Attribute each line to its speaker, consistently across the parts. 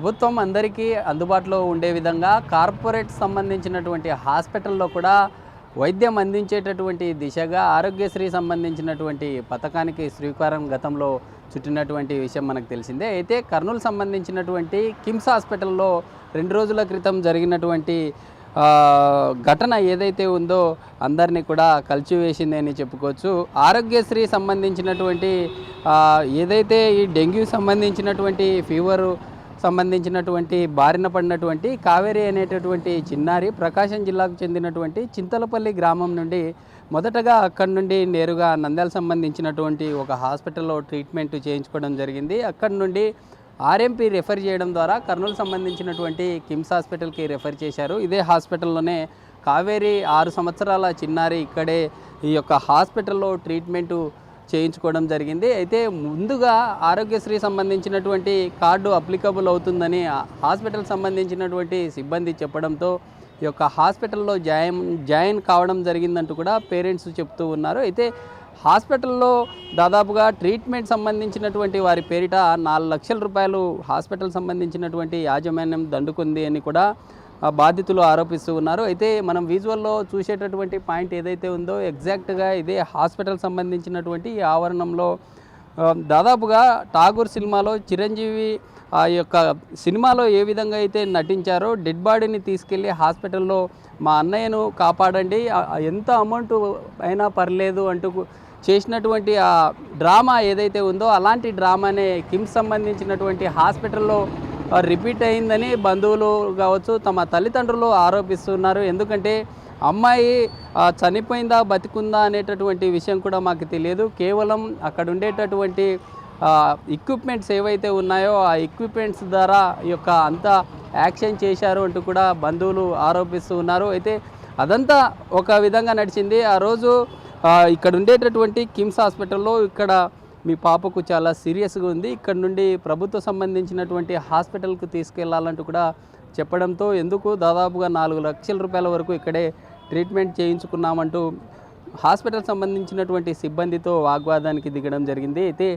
Speaker 1: ప్రభుత్వం అందరికీ అందుబాటులో ఉండే విధంగా కార్పొరేట్ సంబంధించినటువంటి హాస్పిటల్లో కూడా వైద్యం అందించేటటువంటి దిశగా ఆరోగ్యశ్రీ సంబంధించినటువంటి పథకానికి శ్రీకారం గతంలో చుట్టినటువంటి విషయం మనకు తెలిసిందే. అయితే కర్నూలు సంబంధించినటువంటి కిమ్స్ హాస్పిటల్లో 2 రోజుల క్రితం జరిగినటువంటి ఘటన ఏదైతే ఉందో అందరినీ కూడా కలిచివేసింది అని చెప్పుకోవచ్చు. ఆరోగ్యశ్రీ సంబంధించినటువంటి ఏదైతే ఈ డెంగ్యూ సంబంధించినటువంటి ఫీవరు సంబంధించినటువంటి బారిన పడినటువంటి కావేరి అనేటటువంటి చిన్నారి ప్రకాశం జిల్లాకు చెందినటువంటి చింతలపల్లి గ్రామం నుండి మొదటగా అక్కడి నుండి నేరుగా నంద్యాల సంబంధించినటువంటి ఒక హాస్పిటల్లో ట్రీట్మెంట్ చేయించుకోవడం జరిగింది. అక్కడి నుండి ఆర్ఎంపీ రెఫర్ చేయడం ద్వారా కర్నూలు సంబంధించినటువంటి కిమ్స్ హాస్పిటల్కి రెఫర్ చేశారు. ఇదే హాస్పిటల్లోనే కావేరి 6 సంవత్సరాల చిన్నారి ఇక్కడే ఈ యొక్క హాస్పిటల్లో ట్రీట్మెంటు చేయించుకోవడం జరిగింది. అయితే ముందుగా ఆరోగ్యశ్రీ సంబంధించినటువంటి కార్డు అప్లికబుల్ అవుతుందని హాస్పిటల్ సంబంధించినటువంటి సిబ్బంది చెప్పడంతో ఈ యొక్క హాస్పిటల్లో జాయిన్ కావడం జరిగిందంటూ కూడా పేరెంట్స్ చెప్తూ ఉన్నారు. అయితే హాస్పిటల్లో దాదాపుగా ట్రీట్మెంట్ సంబంధించినటువంటి వారి పేరిట 4 లక్షల రూపాయలు హాస్పిటల్ సంబంధించినటువంటి యాజమాన్యం దండుకుంది అని కూడా బాధితులు ఆరోపిస్తూ ఉన్నారు. అయితే మనం విజువల్లో చూసేటటువంటి పాయింట్ ఏదైతే ఉందో ఎగ్జాక్ట్గా ఇదే హాస్పిటల్ సంబంధించినటువంటి ఈ ఆవరణంలో దాదాపుగా ఠాగూర్ సినిమాలో చిరంజీవి ఆ యొక్క సినిమాలో ఏ విధంగా అయితే నటించారో డెడ్ బాడీని తీసుకెళ్ళి హాస్పిటల్లో మా అన్నయ్యను కాపాడండి, ఎంత అమౌంట్ అయినా పర్లేదు అంటూ చేసినటువంటి ఆ డ్రామా ఏదైతే ఉందో అలాంటి డ్రామానే కిమ్స్ సంబంధించినటువంటి హాస్పిటల్లో రిపీట్ అయిందని బంధువులు కావచ్చు తమ తల్లిదండ్రులు ఆరోపిస్తున్నారు. ఎందుకంటే అమ్మాయి చనిపోయిందా బతికుందా అనేటటువంటి విషయం కూడా మాకు తెలియదు. కేవలం అక్కడ ఉండేటటువంటి ఎక్విప్మెంట్స్ ఏవైతే ఉన్నాయో ఆ ఎక్విప్మెంట్స్ ద్వారా ఈ యొక్క అంతా యాక్షన్ చేశారు అంటూ కూడా బంధువులు ఆరోపిస్తూ ఉన్నారు. అయితే అదంతా ఒక విధంగా నడిచింది. ఆ రోజు ఇక్కడ ఉండేటటువంటి కిమ్స్ హాస్పిటల్లో ఇక్కడ మీ పాపకు చాలా సీరియస్గా ఉంది, ఇక్కడ నుండి ప్రభుత్వ సంబంధించినటువంటి హాస్పిటల్కు తీసుకెళ్లాలంటూ కూడా చెప్పడంతో ఎందుకు దాదాపుగా 4 లక్షల రూపాయల వరకు ఇక్కడే ట్రీట్మెంట్ చేయించుకున్నామంటూ హాస్పిటల్ సంబంధించినటువంటి సిబ్బందితో వాగ్వాదానికి దిగడం జరిగింది. అయితే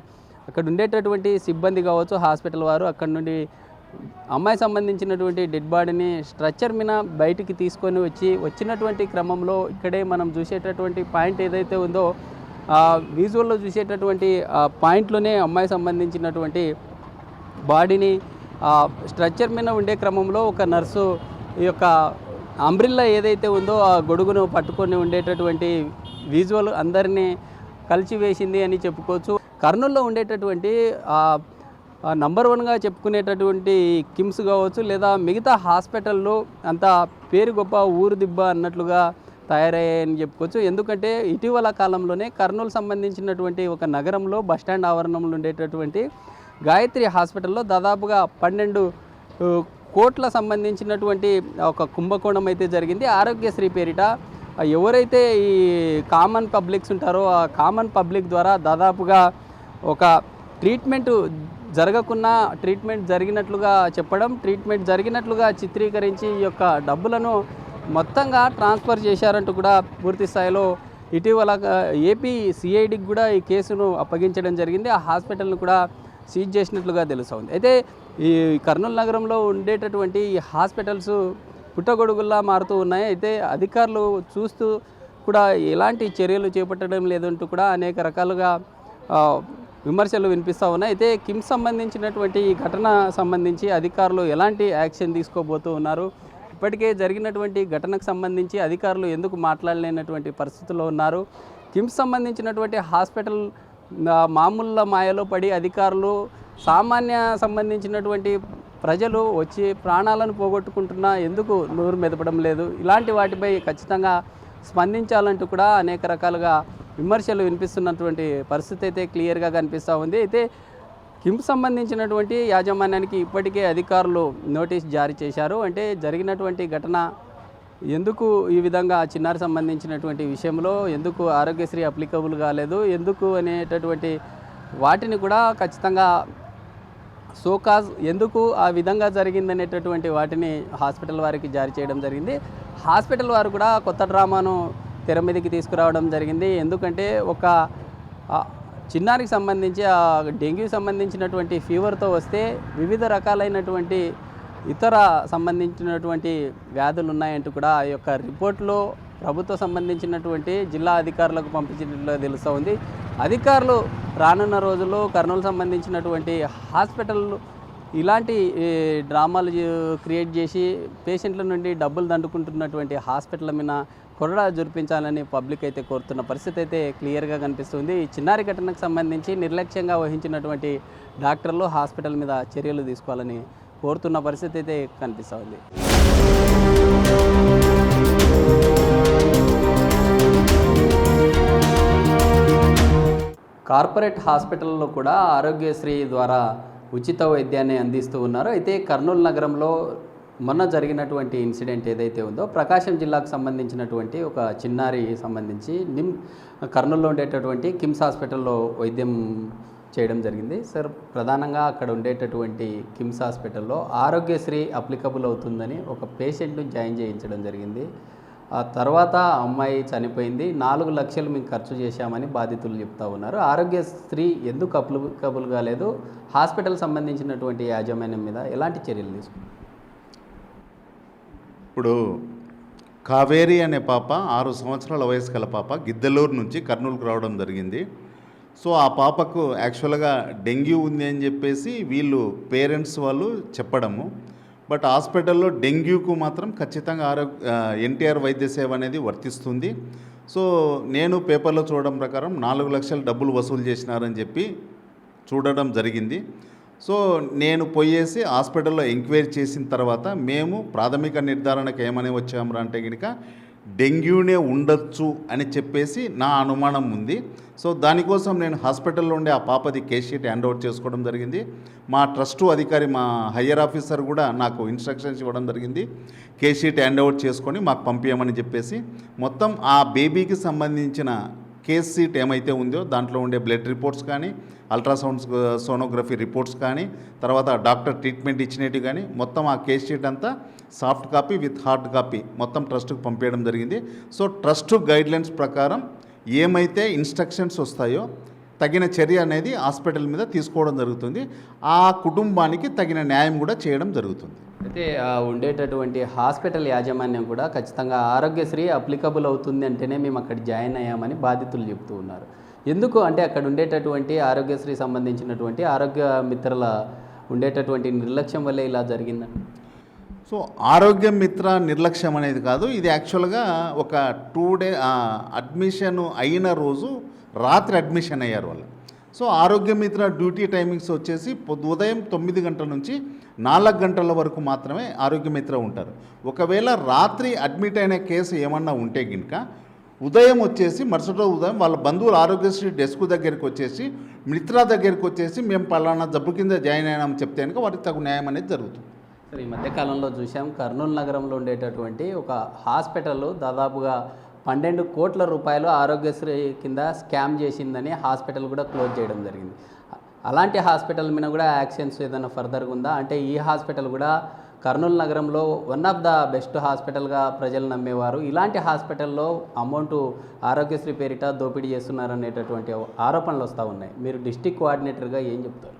Speaker 1: అక్కడ ఉండేటటువంటి సిబ్బంది కావచ్చు హాస్పిటల్ వారు అక్కడ నుండి అమ్మాయి సంబంధించినటువంటి డెడ్ బాడీని స్ట్రక్చర్ మీద బయటికి తీసుకొని వచ్చినటువంటి క్రమంలో ఇక్కడే మనం చూసేటటువంటి పాయింట్ ఏదైతే ఉందో విజువల్లో చూసేటటువంటి పాయింట్లోనే అమ్మాయి సంబంధించినటువంటి బాడీని స్ట్రక్చర్ మీద ఉండే క్రమంలో ఒక నర్సు ఈ యొక్క అంబ్రిల్లా ఏదైతే ఉందో ఆ గొడుగును పట్టుకొని ఉండేటటువంటి విజువల్ అందరినీ కలిచివేసింది అని చెప్పుకోవచ్చు. కర్నూలులో ఉండేటటువంటి నంబర్ 1గా చెప్పుకునేటటువంటి కిమ్స్ కావచ్చు లేదా మిగతా హాస్పిటల్లో అంత పేరు గొప్ప ఊరు దిబ్బ అన్నట్లుగా తయారయ్యాయని చెప్పుకోవచ్చు. ఎందుకంటే ఇటీవల కాలంలోనే కర్నూలు సంబంధించినటువంటి ఒక నగరంలో బస్టాండ్ ఆవరణంలో ఉండేటటువంటి గాయత్రి హాస్పిటల్లో దాదాపుగా 12 కోట్ల సంబంధించినటువంటి ఒక కుంభకోణం అయితే జరిగింది. ఆరోగ్యశ్రీ పేరిట ఎవరైతే ఈ కామన్ పబ్లిక్స్ ఉంటారో ఆ కామన్ పబ్లిక్ ద్వారా దాదాపుగా ఒక ట్రీట్మెంట్ జరగకున్నా ట్రీట్మెంట్ జరిగినట్లుగా చెప్పడం, ట్రీట్మెంట్ జరిగినట్లుగా చిత్రీకరించి ఈ యొక్క డబ్బులను మొత్తంగా ట్రాన్స్ఫర్ చేశారంటూ కూడా పూర్తి స్థాయిలో ఇటీవల ఏపీ సిఐడికి కూడా ఈ కేసును అప్పగించడం జరిగింది. ఆ హాస్పిటల్ను కూడా సీజ్ చేసినట్లుగా తెలుస్తోంది. అయితే ఈ కర్నూలు నగరంలో ఉండేటటువంటి ఈ హాస్పిటల్స్ పుట్టగొడుగుల్లా మారుతూ ఉన్నాయి. అయితే అధికారులు చూస్తూ కూడా ఎలాంటి చర్యలు చేపట్టడం లేదంటూ కూడా అనేక రకాలుగా విమర్శలు వినిపిస్తూ ఉన్నాయి. అయితే కిమ్స్ సంబంధించినటువంటి ఈ ఘటన సంబంధించి అధికారులు ఎలాంటి యాక్షన్ తీసుకోబోతూ ఉన్నారు, ఇప్పటికే జరిగినటువంటి ఘటనకు సంబంధించి అధికారులు ఎందుకు మాట్లాడలేనటువంటి పరిస్థితుల్లో ఉన్నారు, కిమ్స్ సంబంధించినటువంటి హాస్పిటల్ మామూలు మాయలో పడి అధికారులు సామాన్య సంబంధించినటువంటి ప్రజలు వచ్చి ప్రాణాలను పోగొట్టుకుంటున్నా ఎందుకు నోరు మెదపడం లేదు, ఇలాంటి వాటిపై ఖచ్చితంగా స్పందించాలంటూ కూడా అనేక రకాలుగా విమర్శలు వినిపిస్తున్నటువంటి పరిస్థితి అయితే క్లియర్గా కనిపిస్తూ ఉంది. అయితే కిమ్స్ సంబంధించినటువంటి యాజమాన్యానికి ఇప్పటికే అధికారులు నోటీస్ జారీ చేశారు. అంటే జరిగినటువంటి ఘటన ఎందుకు ఈ విధంగా చిన్నారి సంబంధించినటువంటి విషయంలో ఎందుకు ఆరోగ్యశ్రీ అప్లికబుల్ కాలేదు, ఎందుకు అనేటటువంటి వాటిని కూడా ఖచ్చితంగా సోకాజ్ ఎందుకు ఆ విధంగా జరిగిందనేటటువంటి వాటిని హాస్పిటల్ వారికి జారీ చేయడం జరిగింది. హాస్పిటల్ వారు కూడా కొత్త డ్రామాను తెర మీదకి తీసుకురావడం జరిగింది. ఎందుకంటే ఒక చిన్నారికి సంబంధించి డెంగ్యూ సంబంధించినటువంటి ఫీవర్తో వస్తే వివిధ రకాలైనటువంటి ఇతర సంబంధించినటువంటి వ్యాధులు ఉన్నాయంటూ కూడా ఆ యొక్క రిపోర్ట్లో ప్రభుత్వ సంబంధించినటువంటి జిల్లా అధికారులకు పంపించినట్లు తెలుస్తూ ఉంది. అధికారులు రానున్న రోజుల్లో కర్నూలు సంబంధించినటువంటి హాస్పిటల్ ఇలాంటి డ్రామాలు క్రియేట్ చేసి పేషెంట్ల నుండి డబ్బులు దండుకుంటున్నటువంటి హాస్పిటల్ మీద కొరడా జురిపించాలని పబ్లిక్ అయితే కోరుతున్న పరిస్థితి అయితే క్లియర్గా కనిపిస్తుంది. ఈ చిన్నారి ఘటనకు సంబంధించి నిర్లక్ష్యంగా వహించినటువంటి డాక్టర్లు హాస్పిటల్ మీద చర్యలు తీసుకోవాలని కోరుతున్న పరిస్థితి అయితే కనిపిస్తూ ఉంది. కార్పొరేట్ హాస్పిటల్లో కూడా ఆరోగ్యశ్రీ ద్వారా ఉచిత వైద్యాన్ని అందిస్తూ ఉన్నారు. అయితే కర్నూలు నగరంలో మొన్న జరిగినటువంటి ఇన్సిడెంట్ ఏదైతే ఉందో ప్రకాశం జిల్లాకు సంబంధించినటువంటి ఒక చిన్నారి సంబంధించి కర్నూలులో ఉండేటటువంటి కిమ్స్ హాస్పిటల్లో వైద్యం చేయడం జరిగింది. సార్, ప్రధానంగా అక్కడ ఉండేటటువంటి కిమ్స్ హాస్పిటల్లో ఆరోగ్యశ్రీ అప్లికబుల్ అవుతుందని ఒక పేషెంట్ను జాయిన్ చేయించడం జరిగింది. ఆ తర్వాత అమ్మాయి చనిపోయింది. 4 లక్షలు మేము ఖర్చు చేశామని బాధితులు చెప్తా ఉన్నారు. ఆరోగ్యశ్రీ ఎందుకు అప్లికబుల్ కాలేదు? హాస్పిటల్ సంబంధించినటువంటి యాజమాన్యం మీద ఎలాంటి చర్యలు తీసుకున్నారు?
Speaker 2: ఇప్పుడు కావేరి అనే పాప 6 సంవత్సరాల వయసు గల పాప గిద్దలూరు నుంచి కర్నూలుకు రావడం జరిగింది. సో ఆ పాపకు యాక్చువల్గా డెంగ్యూ ఉంది అని చెప్పేసి వీళ్ళు పేరెంట్స్ వాళ్ళు చెప్పడము. బట్ హాస్పిటల్లో డెంగ్యూకు మాత్రం ఖచ్చితంగా ఎన్టీఆర్ వైద్య సేవ అనేది వర్తిస్తుంది. సో నేను పేపర్లో చూడడం ప్రకారం 4 లక్షలు డబ్బులు వసూలు చేసినారని చెప్పి చూడడం జరిగింది. సో నేను పోయేసి హాస్పిటల్లో ఎంక్వైరీ చేసిన తర్వాత మేము ప్రాథమిక నిర్ధారణకు ఏమని వచ్చాము అంటే కనుక డెంగ్యూనే ఉండొచ్చు అని చెప్పేసి నా అనుమానం ఉంది. సో దానికోసం నేను హాస్పిటల్లో ఉండే ఆ పాపది కేస్ షీట్ హ్యాండ్ ఓవర్ చేసుకోవడం జరిగింది. మా ట్రస్టు అధికారి మా హయ్యర్ ఆఫీసర్ కూడా నాకు ఇన్స్ట్రక్షన్స్ ఇవ్వడం జరిగింది. కేస్ షీట్ హ్యాండ్ ఓవర్ చేసుకొని మాకు పంపించమని చెప్పేసి మొత్తం ఆ బేబీకి సంబంధించిన కేస్ షీట్ ఏమైతే ఉందో దాంట్లో ఉండే బ్లడ్ రిపోర్ట్స్ కానీ అల్ట్రాసౌండ్ సోనోగ్రఫీ రిపోర్ట్స్ కానీ తర్వాత డాక్టర్ ట్రీట్మెంట్ ఇచ్చినట్టు కానీ మొత్తం ఆ కేస్ షీట్ అంతా soft copy with hard copy మొత్తం ట్రస్ట్కి పంపించడం జరిగింది. సో ట్రస్ట్ గైడ్లైన్స్ ప్రకారం ఏమైతే ఇన్స్ట్రక్షన్స్ వస్తాయో తగిన చర్య అనేది హాస్పిటల్ మీద తీసుకోవడం జరుగుతుంది. ఆ కుటుంబానికి తగిన న్యాయం కూడా చేయడం జరుగుతుంది.
Speaker 1: అయితే ఉండేటటువంటి హాస్పిటల్ యాజమాన్యం కూడా ఖచ్చితంగా ఆరోగ్యశ్రీ అప్లికబుల్ అవుతుంది అంటేనే మేము అక్కడ జాయిన్ అయ్యామని బాధితులు చెప్తూ ఉన్నారు. ఎందుకు అంటే అక్కడ ఉండేటటువంటి ఆరోగ్యశ్రీ సంబంధించినటువంటి ఆరోగ్య మిత్రుల ఉండేటటువంటి నిర్లక్ష్యం వల్లే ఇలా జరిగిందని.
Speaker 2: సో ఆరోగ్య మిత్ర నిర్లక్ష్యం అనేది కాదు, ఇది యాక్చువల్గా ఒక 2 డే అడ్మిషన్ అయిన రోజు రాత్రి అడ్మిషన్ అయ్యారు వాళ్ళు. సో ఆరోగ్య మిత్ర డ్యూటీ టైమింగ్స్ వచ్చేసి ఉదయం 9 గంటల నుంచి 4 గంటల వరకు మాత్రమే ఆరోగ్య మిత్ర ఉంటారు. ఒకవేళ రాత్రి అడ్మిట్ అయిన కేసు ఏమన్నా ఉంటే కనుక ఉదయం వచ్చేసి మరుసటి ఉదయం వాళ్ళ బంధువులు ఆరోగ్యశ్రీ డెస్క్ దగ్గరికి వచ్చేసి మిత్ర దగ్గరికి వచ్చేసి మేము పలానా జబ్బు కింద జాయిన్ అయినామని చెప్తే కనుక వారికి తగు న్యాయం అనేది జరుగుతుంది.
Speaker 1: సరే, ఈ మధ్యకాలంలో చూసాం కర్నూలు నగరంలో ఉండేటటువంటి ఒక హాస్పిటల్ దాదాపుగా 12 కోట్ల రూపాయలు ఆరోగ్యశ్రీ కింద స్కామ్ చేసిందని హాస్పిటల్ కూడా క్లోజ్ చేయడం జరిగింది. అలాంటి హాస్పిటల్ మీద కూడా యాక్షన్స్ ఏదైనా ఫర్దర్గా ఉందా? అంటే ఈ హాస్పిటల్ కూడా కర్నూలు నగరంలో వన్ ఆఫ్ ద బెస్ట్ హాస్పిటల్గా ప్రజలు నమ్మేవారు. ఇలాంటి హాస్పిటల్లో అమౌంట్ ఆరోగ్యశ్రీ పేరిట దోపిడీ చేస్తున్నారనేటటువంటి ఆరోపణలు వస్తూ ఉన్నాయి. మీరు డిస్ట్రిక్ట్ కోఆర్డినేటర్గా ఏం చెప్తారు?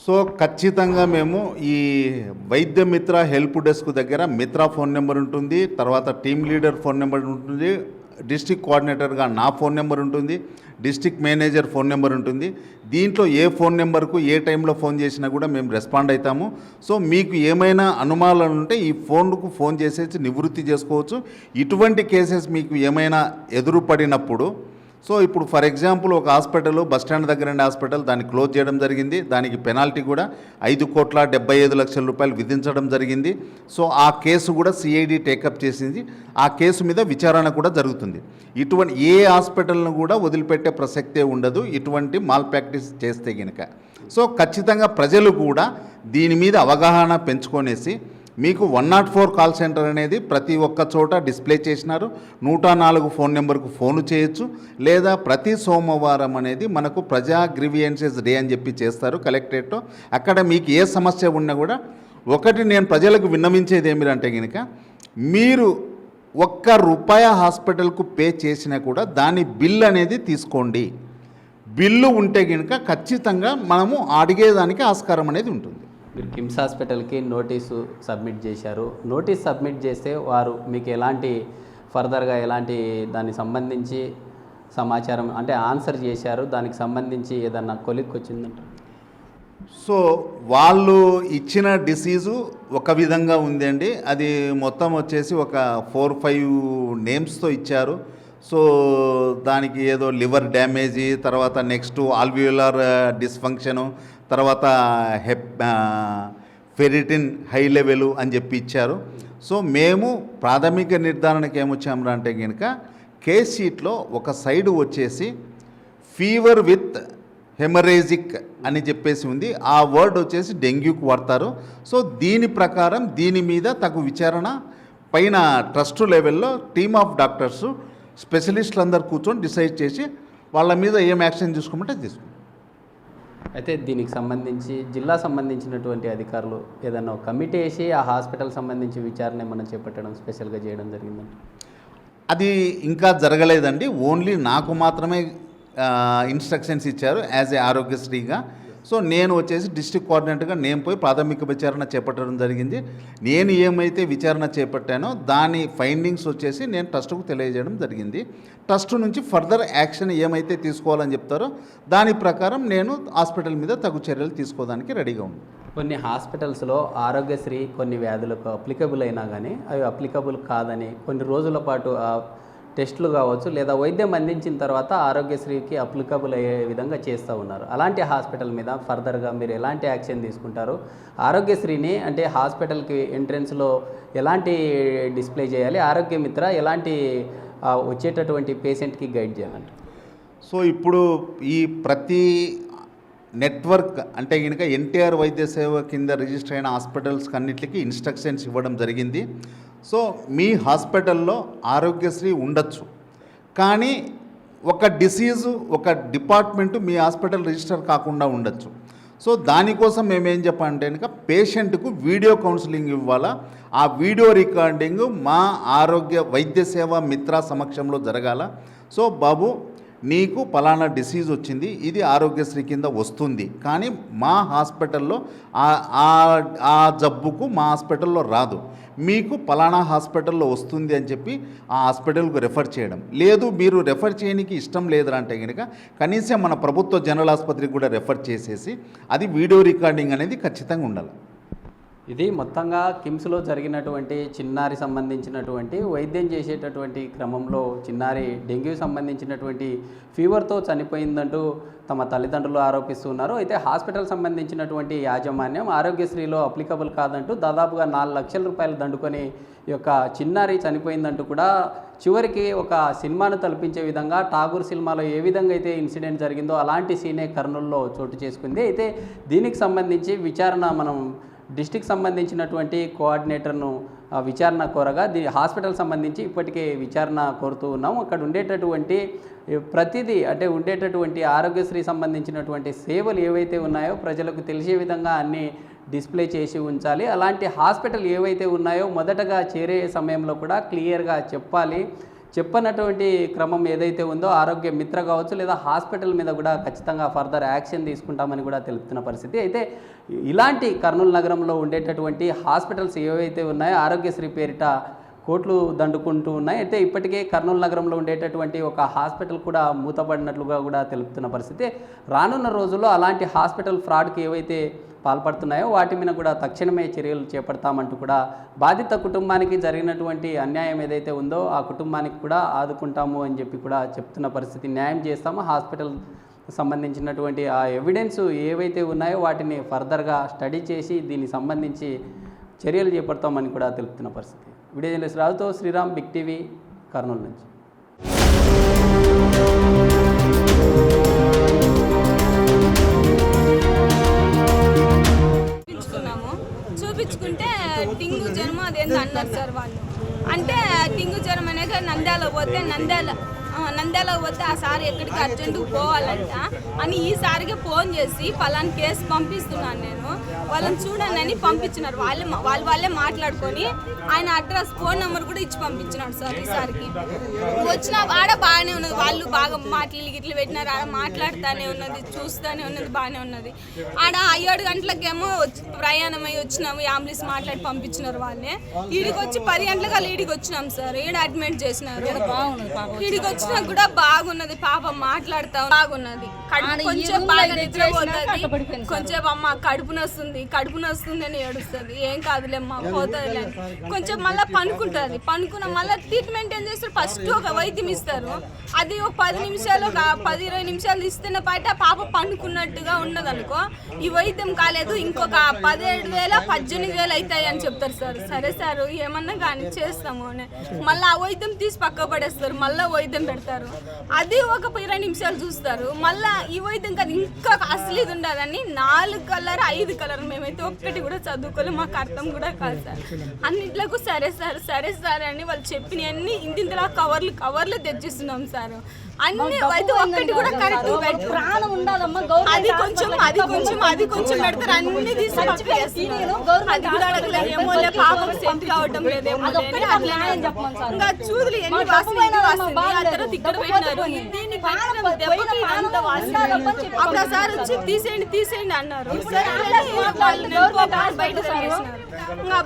Speaker 2: సో ఖచ్చితంగా మేము ఈ వైద్య మిత్ర హెల్ప్ డెస్క్ దగ్గర మిత్ర ఫోన్ నెంబర్ ఉంటుంది, తర్వాత టీమ్ లీడర్ ఫోన్ నెంబర్ ఉంటుంది, డిస్ట్రిక్ట్ కోఆర్డినేటర్గా నా ఫోన్ నెంబర్ ఉంటుంది, డిస్ట్రిక్ట్ మేనేజర్ ఫోన్ నెంబర్ ఉంటుంది. దీంట్లో ఏ ఫోన్ నెంబర్కు ఏ టైంలో ఫోన్ చేసినా కూడా మేము రెస్పాండ్ అవుతాము. సో మీకు ఏమైనా అనుమానాలు ఉంటే ఈ ఫోన్కు ఫోన్ చేసేసి నివృత్తి చేసుకోవచ్చు. ఇటువంటి కేసెస్ మీకు ఏమైనా ఎదురుపడినప్పుడు సో ఇప్పుడు ఫర్ ఎగ్జాంపుల్ ఒక హాస్పిటల్ బస్టాండ్ దగ్గర ఉండే హాస్పిటల్ దాన్ని క్లోజ్ చేయడం జరిగింది. దానికి పెనాల్టీ కూడా 5,75,00,000 రూపాయలు విధించడం జరిగింది. సో ఆ కేసు కూడా సిఐడి టేకప్ చేసింది. ఆ కేసు మీద విచారణ కూడా జరుగుతుంది. ఇటువంటి ఏ హాస్పిటల్ను కూడా వదిలిపెట్టే ప్రసక్తే ఉండదు ఇటువంటి మాల్ ప్రాక్టీస్ చేస్తే కనుక. సో ఖచ్చితంగా ప్రజలు కూడా దీని మీద అవగాహన పెంచుకొనేసి మీకు 104 కాల్ సెంటర్ అనేది ప్రతి ఒక్క చోట డిస్ప్లే చేసినారు. 104 ఫోన్ నెంబర్కు ఫోను చేయొచ్చు. లేదా ప్రతి సోమవారం అనేది మనకు ప్రజా గ్రీవియన్సెస్ డే అని చెప్పి చేస్తారు కలెక్టరేట్లో. అక్కడ మీకు ఏ సమస్య ఉన్నా కూడా ఒకటి నేను ప్రజలకు విన్నవించేది ఏమిటంటే కనుక మీరు ₹1 హాస్పిటల్కు పే చేసినా కూడా దాని బిల్ అనేది తీసుకోండి. బిల్లు ఉంటే కనుక ఖచ్చితంగా మనము అడిగేదానికి ఆస్కారం అనేది ఉంటుంది.
Speaker 1: మీరు కిమ్స్ హాస్పిటల్కి నోటీసు సబ్మిట్ చేశారు. నోటీస్ సబ్మిట్ చేస్తే వారు మీకు ఎలాంటి ఫర్దర్గా ఎలాంటి దానికి సంబంధించి సమాచారం అంటే ఆన్సర్ చేశారు, దానికి సంబంధించి ఏదన్నా కొలిక్కి వచ్చిందంట?
Speaker 2: సో వాళ్ళు ఇచ్చిన డిసీజు ఒక విధంగా ఉందండి. అది మొత్తం వచ్చేసి ఒక 4-5 నేమ్స్తో ఇచ్చారు. సో దానికి ఏదో లివర్ డ్యామేజీ, తర్వాత నెక్స్ట్ ఆల్వియోలార్ డిస్ఫంక్షను, తర్వాత ఫెరిటిన్ హై లెవెలు అని చెప్పి ఇచ్చారు. సో మేము ప్రాథమిక నిర్ధారణకి ఏమొచ్చాము అంటే కనుక కేస్ షీట్లో ఒక సైడ్ వచ్చేసి ఫీవర్ విత్ హెమరేజిక్ అని చెప్పేసి ఉంది. ఆ వర్డ్ వచ్చేసి డెంగ్యూకి వాడతారు. సో దీని ప్రకారం దీని మీద తగు విచారణ పైన ట్రస్ట్ లెవెల్లో టీమ్ ఆఫ్ డాక్టర్స్ స్పెషలిస్టులు అందరు కూర్చొని డిసైడ్ చేసి వాళ్ళ మీద ఏం యాక్షన్ తీసుకోమంటే తీసుకుంటాం.
Speaker 1: అయితే దీనికి సంబంధించి జిల్లా సంబంధించినటువంటి అధికారులు ఏదన్నా ఒక కమిటీ వేసి ఆ హాస్పిటల్ సంబంధించి విచారణ ఏమన్నా చేపట్టడం స్పెషల్గా చేయడం జరిగిందండి?
Speaker 2: అది ఇంకా జరగలేదండి. ఓన్లీ నాకు మాత్రమే ఇన్స్ట్రక్షన్స్ ఇచ్చారు యాజ్ ఏ ఆరోగ్యశ్రీగా. సో నేను వచ్చేసి డిస్ట్రిక్ట్ కోఆర్డినేటర్గా నేను పోయి ప్రాథమిక విచారణ చేపట్టడం జరిగింది. నేను ఏమైతే విచారణ చేపట్టానో దాని ఫైండింగ్స్ వచ్చేసి నేను ట్రస్ట్కు తెలియజేయడం జరిగింది. ట్రస్ట్ నుంచి ఫర్దర్ యాక్షన్ ఏమైతే తీసుకోవాలని చెప్తారో దాని ప్రకారం నేను హాస్పిటల్ మీద తగు చర్యలు తీసుకోవడానికి రెడీగా ఉన్నాను.
Speaker 1: కొన్ని హాస్పిటల్స్లో ఆరోగ్యశ్రీ కొన్ని వ్యాధులకు అప్లికబుల్ అయినా కానీ అవి అప్లికబుల్ కాదని కొన్ని రోజుల పాటు టెస్టులు కావచ్చు లేదా వైద్యం అందించిన తర్వాత ఆరోగ్యశ్రీకి అప్లికబుల్ అయ్యే విధంగా చేస్తూ ఉన్నారు. అలాంటి హాస్పిటల్ మీద ఫర్దర్గా మీరు ఎలాంటి యాక్షన్ తీసుకుంటారు? ఆరోగ్యశ్రీని అంటే హాస్పిటల్కి ఎంట్రెన్స్లో ఎలాంటి డిస్ప్లే చేయాలి? ఆరోగ్య మిత్ర ఎలాంటి వచ్చేటటువంటి పేషెంట్కి గైడ్ చేయాలంటే?
Speaker 2: సో ఇప్పుడు ఈ ప్రతి నెట్వర్క్ అంటే కనుక ఎన్టీఆర్ వైద్య సేవ కింద రిజిస్టర్ అయిన హాస్పిటల్స్కి అన్నిటికీ ఇన్స్ట్రక్షన్స్ ఇవ్వడం జరిగింది. సో మీ హాస్పిటల్లో ఆరోగ్యశ్రీ ఉండొచ్చు, కానీ ఒక డిసీజు ఒక డిపార్ట్మెంటు మీ హాస్పిటల్ రిజిస్టర్ కాకుండా ఉండొచ్చు. సో దానికోసం మేమేం చెప్పాలంటే కనుక పేషెంట్కు వీడియో కౌన్సిలింగ్ ఇవ్వాలా. ఆ వీడియో రికార్డింగ్ మా ఆరోగ్య వైద్య సేవ మిత్ర సమక్షంలో జరగాల. సో బాబు నీకు పలానా డిసీజ్ వచ్చింది, ఇది ఆరోగ్యశ్రీ కింద వస్తుంది, కానీ మా హాస్పిటల్లో ఆ జబ్బుకు మా హాస్పిటల్లో రాదు, మీకు పలానా హాస్పిటల్లో వస్తుంది అని చెప్పి ఆ హాస్పిటల్కు రెఫర్ చేయడం. లేదు మీరు రెఫర్ చేయడానికి ఇష్టం లేదంటే కనుక కనీసం మన ప్రభుత్వ జనరల్ ఆసుపత్రికి కూడా రెఫర్ చేసేసి అది వీడియో రికార్డింగ్ అనేది ఖచ్చితంగా ఉండాలి.
Speaker 1: ఇది మొత్తంగా కిమ్స్లో జరిగినటువంటి చిన్నారి సంబంధించినటువంటి వైద్యం చేసేటటువంటి క్రమంలో చిన్నారి డెంగ్యూ సంబంధించినటువంటి ఫీవర్తో చనిపోయిందంటూ తమ తల్లిదండ్రులు ఆరోపిస్తున్నారు. అయితే హాస్పిటల్ సంబంధించినటువంటి యాజమాన్యం ఆరోగ్యశ్రీలో అప్లికబుల్ కాదంటూ దాదాపుగా 4 లక్షల రూపాయలు దండుకొని ఈ యొక్క చిన్నారి చనిపోయిందంటూ కూడా చివరికి ఒక సినిమాను తలపించే విధంగా ఠాగూర్ సినిమాలో ఏ విధంగా అయితే ఇన్సిడెంట్ జరిగిందో అలాంటి సీనే కర్నూలులో చోటు చేసుకుంది. అయితే దీనికి సంబంధించి విచారణ మనం డిస్టిక్ సంబంధించినటువంటి కోఆర్డినేటర్ను విచారణ కోరగా హాస్పిటల్ సంబంధించి ఇప్పటికే విచారణ కోరుతూ ఉన్నాము. అక్కడ ఉండేటటువంటి ప్రతిదీ అంటే ఉండేటటువంటి ఆరోగ్యశ్రీ సంబంధించినటువంటి సేవలు ఏవైతే ఉన్నాయో ప్రజలకు తెలిసే విధంగా అన్నీ డిస్ప్లే చేసి ఉంచాలి. అలాంటి హాస్పిటల్ ఏవైతే ఉన్నాయో మొదటగా చేరే సమయంలో కూడా క్లియర్గా చెప్పాలి. చెప్పనటువంటి క్రమం ఏదైతే ఉందో ఆరోగ్య మిత్ర కావచ్చు లేదా హాస్పిటల్ మీద కూడా ఖచ్చితంగా ఫర్దర్ యాక్షన్ తీసుకుంటామని కూడా తెలుపుతున్న పరిస్థితి. అయితే ఇలాంటి కర్నూలు నగరంలో ఉండేటటువంటి హాస్పిటల్స్ ఏవైతే ఉన్నాయో ఆరోగ్యశ్రీ పేరిట కోట్లు దండుకుంటూ ఉన్నాయి. అయితే ఇప్పటికే కర్నూలు నగరంలో ఉండేటటువంటి ఒక హాస్పిటల్ కూడా మూతపడినట్లుగా కూడా తెలుపుతున్న పరిస్థితి. రానున్న రోజుల్లో అలాంటి హాస్పిటల్ ఫ్రాడ్కి ఏవైతే పాల్పడుతున్నాయో వాటి మీద కూడా తక్షణమే చర్యలు చేపడతామంటూ కూడా బాధిత కుటుంబానికి జరిగినటువంటి అన్యాయం ఏదైతే ఉందో ఆ కుటుంబానికి కూడా ఆదుకుంటాము అని చెప్పి కూడా చెప్తున్న పరిస్థితి. న్యాయం చేస్తాము, హాస్పిటల్ సంబంధించినటువంటి ఆ ఎవిడెన్స్ ఏవైతే ఉన్నాయో వాటిని ఫర్దర్గా స్టడీ చేసి దీనికి సంబంధించి చర్యలు చేపడతామని కూడా తెలుపుతున్న పరిస్థితి. వీడియో జర్నలిస్ట్ రాజుతో శ్రీరామ్, బిగ్ టీవీ, కర్నూలు నుంచి.
Speaker 3: చూపించుకుంటే డెంగ్యూ జ్వరం అదేందో అన్నారు సార్ వాళ్ళు. అంటే డెంగ్యూ జ్వరం అనేది నంద్యాల పోతే నంద్యాల నంద్యాల పోతే ఆ సార్ ఎక్కడికి అర్జెంటుగా పోవాలంట అని ఈసారిగా ఫోన్ చేసి పలానా కేసు పంపిస్తున్నాను నేను వాళ్ళని చూడండి అని పంపించినారు. వాళ్ళే మాట్లాడుకొని ఆయన అడ్రస్ ఫోన్ నెంబర్ కూడా ఇచ్చి పంపించినాడు సార్. ఈసారికి వచ్చిన ఆడ బాగానే ఉన్నది, వాళ్ళు బాగా మాటలు గిట్లు పెట్టినారు, ఆడ మాట్లాడుతూనే ఉన్నది, చూస్తూనే ఉన్నది, బాగానే ఉన్నది. ఆడ 7 గంటలకేమో ప్రయాణమై వచ్చినాము, అంబులెన్స్ మాట్లాడి పంపించినారు వాళ్ళే. ఈడికి వచ్చి 10 గంటలకు ఈడికి వచ్చినాం సార్. ఈడ అడ్మిట్ చేసినారు. ఈడికి వచ్చినా కూడా బాగున్నది, పాప మాట్లాడుతా బాగున్నది. కొంచెం బాగా నిద్రపోతుంది, కొంచెం అమ్మ కడుపు నొస్తుంది అని ఏడుస్తుంది. ఏం కాదులేమ్మా పోతుంది, కొంచెం మళ్ళీ పనుకుంటుంది. పనుకున్న మళ్ళీ ట్రీట్మెంట్ ఏం చేస్తారు, ఫస్ట్ ఒక వైద్యం ఇస్తారు, అది ఒక 10 నిమిషాలు 10-20 నిమిషాలు ఇస్తున్న పాట పాప పనుకున్నట్టుగా ఉన్నది అనుకో. ఈ వైద్యం కాలేదు, ఇంకొక 17,000 18,000 అవుతాయి అని చెప్తారు సార్. సరే సార్ ఏమన్నా కానీ చేస్తాము అని మళ్ళీ ఆ వైద్యం తీసి పక్క పడేస్తారు, మళ్ళీ వైద్యం పెడతారు, అది ఒక 20 నిమిషాలు చూస్తారు. మళ్ళీ ఈ వైద్యం కాదు ఇంకా అసలు ఇది ఉండదని 4 కలర్ 5 కలర్ మేమైతే ఒక్కటి కూడా చదువుకోలేదు, మాకు అర్థం కూడా కాదు సార్. అన్నింటిలకు సరే సార్ అని వాళ్ళు చెప్పినవన్నీ ఇంటింతలా కవర్లు తెచ్చిస్తున్నాం సార్. అన్ని అయితే ఒక్కటి కూడా కరెక్ట్ ప్రాణం ఉండాలమ్మా. అది కొంచెం పెడతారు, అన్ని తీసుకొచ్చి అది కూడా అడగలేదు. ఏమో పాపం సెట్ కావటం లేదేమో ఇంకా చూదులు ఎన్ని వాసన ఇక్కడ పెట్టినారు. దీన్ని దెబ్బకి అంత వాసన అప్పుడు సార్ వచ్చి తీసేయండి అన్నారు.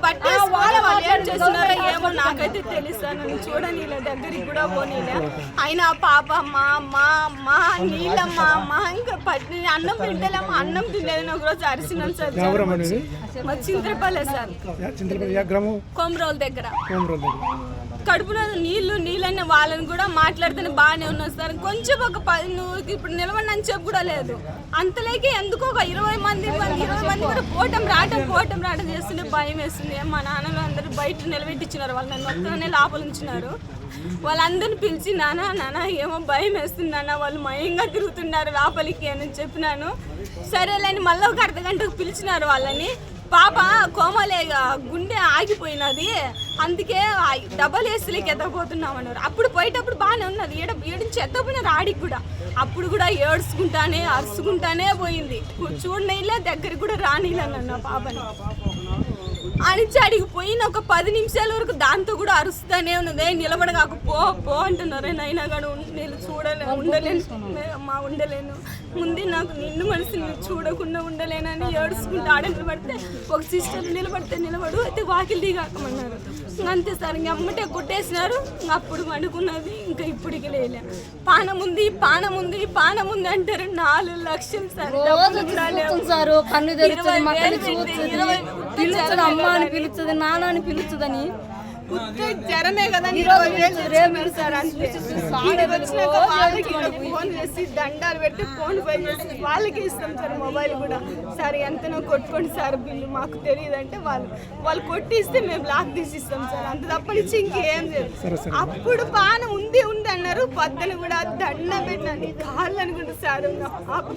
Speaker 3: బయట వాళ్ళు ఏం చేస్తున్నారో ఏమో నాకైతే తెలుస్తాను. చూడని ఇలా దగ్గరికి కూడా పోనీలే. అయినా పాప మా నీళ్ళమ్మా అమ్మ ఇంకా అన్నం తింటేలేమ్మా, అన్నం తింటేనే ఒక రోజు అరిసినాను సార్. మా చింతపల్లె సార్, కొమరోల్ దగ్గర. కడుపులో నీళ్ళని వాళ్ళని కూడా మాట్లాడితేనే బాగానే ఉన్నారు సార్. కొంచెం ఒక 10 నువ్వు ఇప్పుడు నిలబడి అని చెప్పు కూడా లేదు. అంతలోకి ఎందుకో ఒక 20 మంది కూడా పోవటం రావటం చేస్తుంటే భయం వేస్తుంది. మా నాన్నలు అందరూ బయట నిలబెట్టించినారు, వాళ్ళు నన్ను మొత్తానే లోపల ఉంచినారు. వాళ్ళందరిని పిలిచి నాన్న ఏమో భయం వేస్తుంది నాన్న, వాళ్ళు మయంగా తిరుగుతున్నారు లోపలికి అని చెప్పినాను. సరేలేని మళ్ళీ ఒక అర్ధగంటకు పిలిచినారు వాళ్ళని. పాప కోమలేగా గుండె ఆగిపోయినది, అందుకే డబల్ ఏసీలకి ఎత్తకపోతున్నామన్నారు. అప్పుడు పోయేటప్పుడు బాగానే ఉన్నది, ఏడించి ఎత్తపోయినారు ఆడికి కూడా. అప్పుడు కూడా ఏడ్చుకుంటానే అరుచుకుంటానే పోయింది. చూడనీలే, దగ్గరికి కూడా రానిలన్న పాపని అనిచ్చి అడిగి పోయిన ఒక 10 నిమిషాల వరకు దాంతో కూడా అరుస్తానే ఉన్నది. నిలబడగాకు పో అంటున్నారు. అయినా కానీ ఉండలేను ముందే నాకు నిన్ను మనసుని చూడకుండా ఉండలేనని ఏడుచుకుంటూ ఆడ నిలబడితే ఒక సిస్టర్ నిలబడు అయితే వాకిలి దిగాకమన్నారు. అంతే సార్, ఇంక అమ్మటే కొట్టేసినారు. అప్పుడు పండుకున్నది, ఇంకా ఇప్పటికి లేలే. పానం ఉంది అంటారు. 4 లక్షలు సార్.
Speaker 4: అమ్మ అని పిలుస్తుంది, నాన్న అని పిలుస్తుందని
Speaker 3: జ్వరమే కదా సార్. అంతే ఫోన్ చేసి దండాలు పెట్టి ఫోన్ పే చేసి వాళ్ళకి ఇస్తాం సార్. మొబైల్ కూడా సార్ ఎంతనో కొట్టుకోండి సార్ బిల్లు, మాకు తెలియదు అంటే వాళ్ళు కొట్టిస్తే మేము లాక్ తీసిస్తాం సార్. అంత తప్పనిచ్చి ఇంకేం లేదు. అప్పుడు పాన ఉంది అన్నారు. పొద్దున కూడా దండ పెట్టండి కాళ్ళు అనుకుంటా సార్.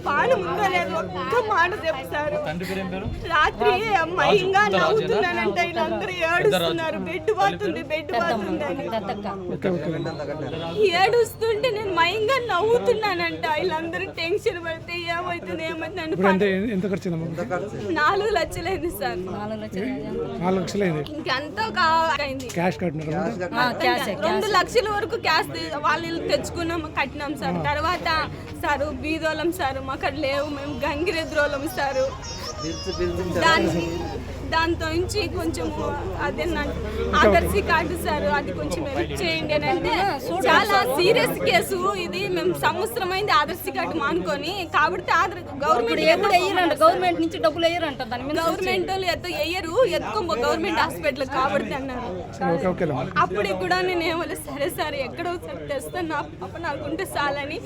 Speaker 3: పానం ఉందో లేదు ఒక్క మాట చెప్పు సార్. రాత్రి మయంగా నవ్వుతున్నానంటే వీళ్ళందరూ ఏడుస్తున్నారు. బెడ్ పోతుందని ఏడుస్తుంటే నేను మయంగా నవ్వుతున్నానంట. వీళ్ళందరూ టెన్షన్ పడితే ఏమవుతుంది అంటే 4 లక్షలైంది సార్.
Speaker 4: 4 లక్షలైంది.
Speaker 3: ఇంకంతా అయింది.
Speaker 4: 2
Speaker 3: లక్షల వరకు క్యాష్ వాళ్ళు తెచ్చుకున్నాం, కట్టినాం సార్. తర్వాత సారు బీదోళం సారు, మాకు లేవు, మేము గంగిరెద్రోళం సారు. దాంతో నుంచి కొంచెం అదే ఆదర్శి కార్డు సార్, అది కొంచెం హెల్ప్ చేయండి అని అంటే చాలా సీరియస్ కేసు ఇది. మేము సంవత్సరమైంది ఆదర్శి కార్డు మానుకొని. కాబట్టి
Speaker 4: గవర్నమెంట్ నుంచి డబ్బులు వేయరంట.
Speaker 3: గవర్నమెంట్ వాళ్ళు వేయరు, ఎత్తుకో గవర్నమెంట్ హాస్పిటల్ కాబట్టి అన్నారు. అప్పటికి కూడా నేను ఏమో సరే సార్ ఎక్కడో తెస్తాను, నా పాప నాకుంటే చాలని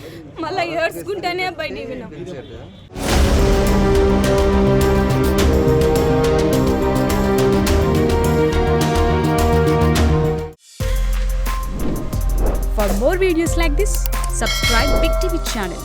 Speaker 3: మళ్ళీ ఏడ్చుకుంటేనే బయట విన్నాం.
Speaker 5: For more videos like this, subscribe Big TV channel.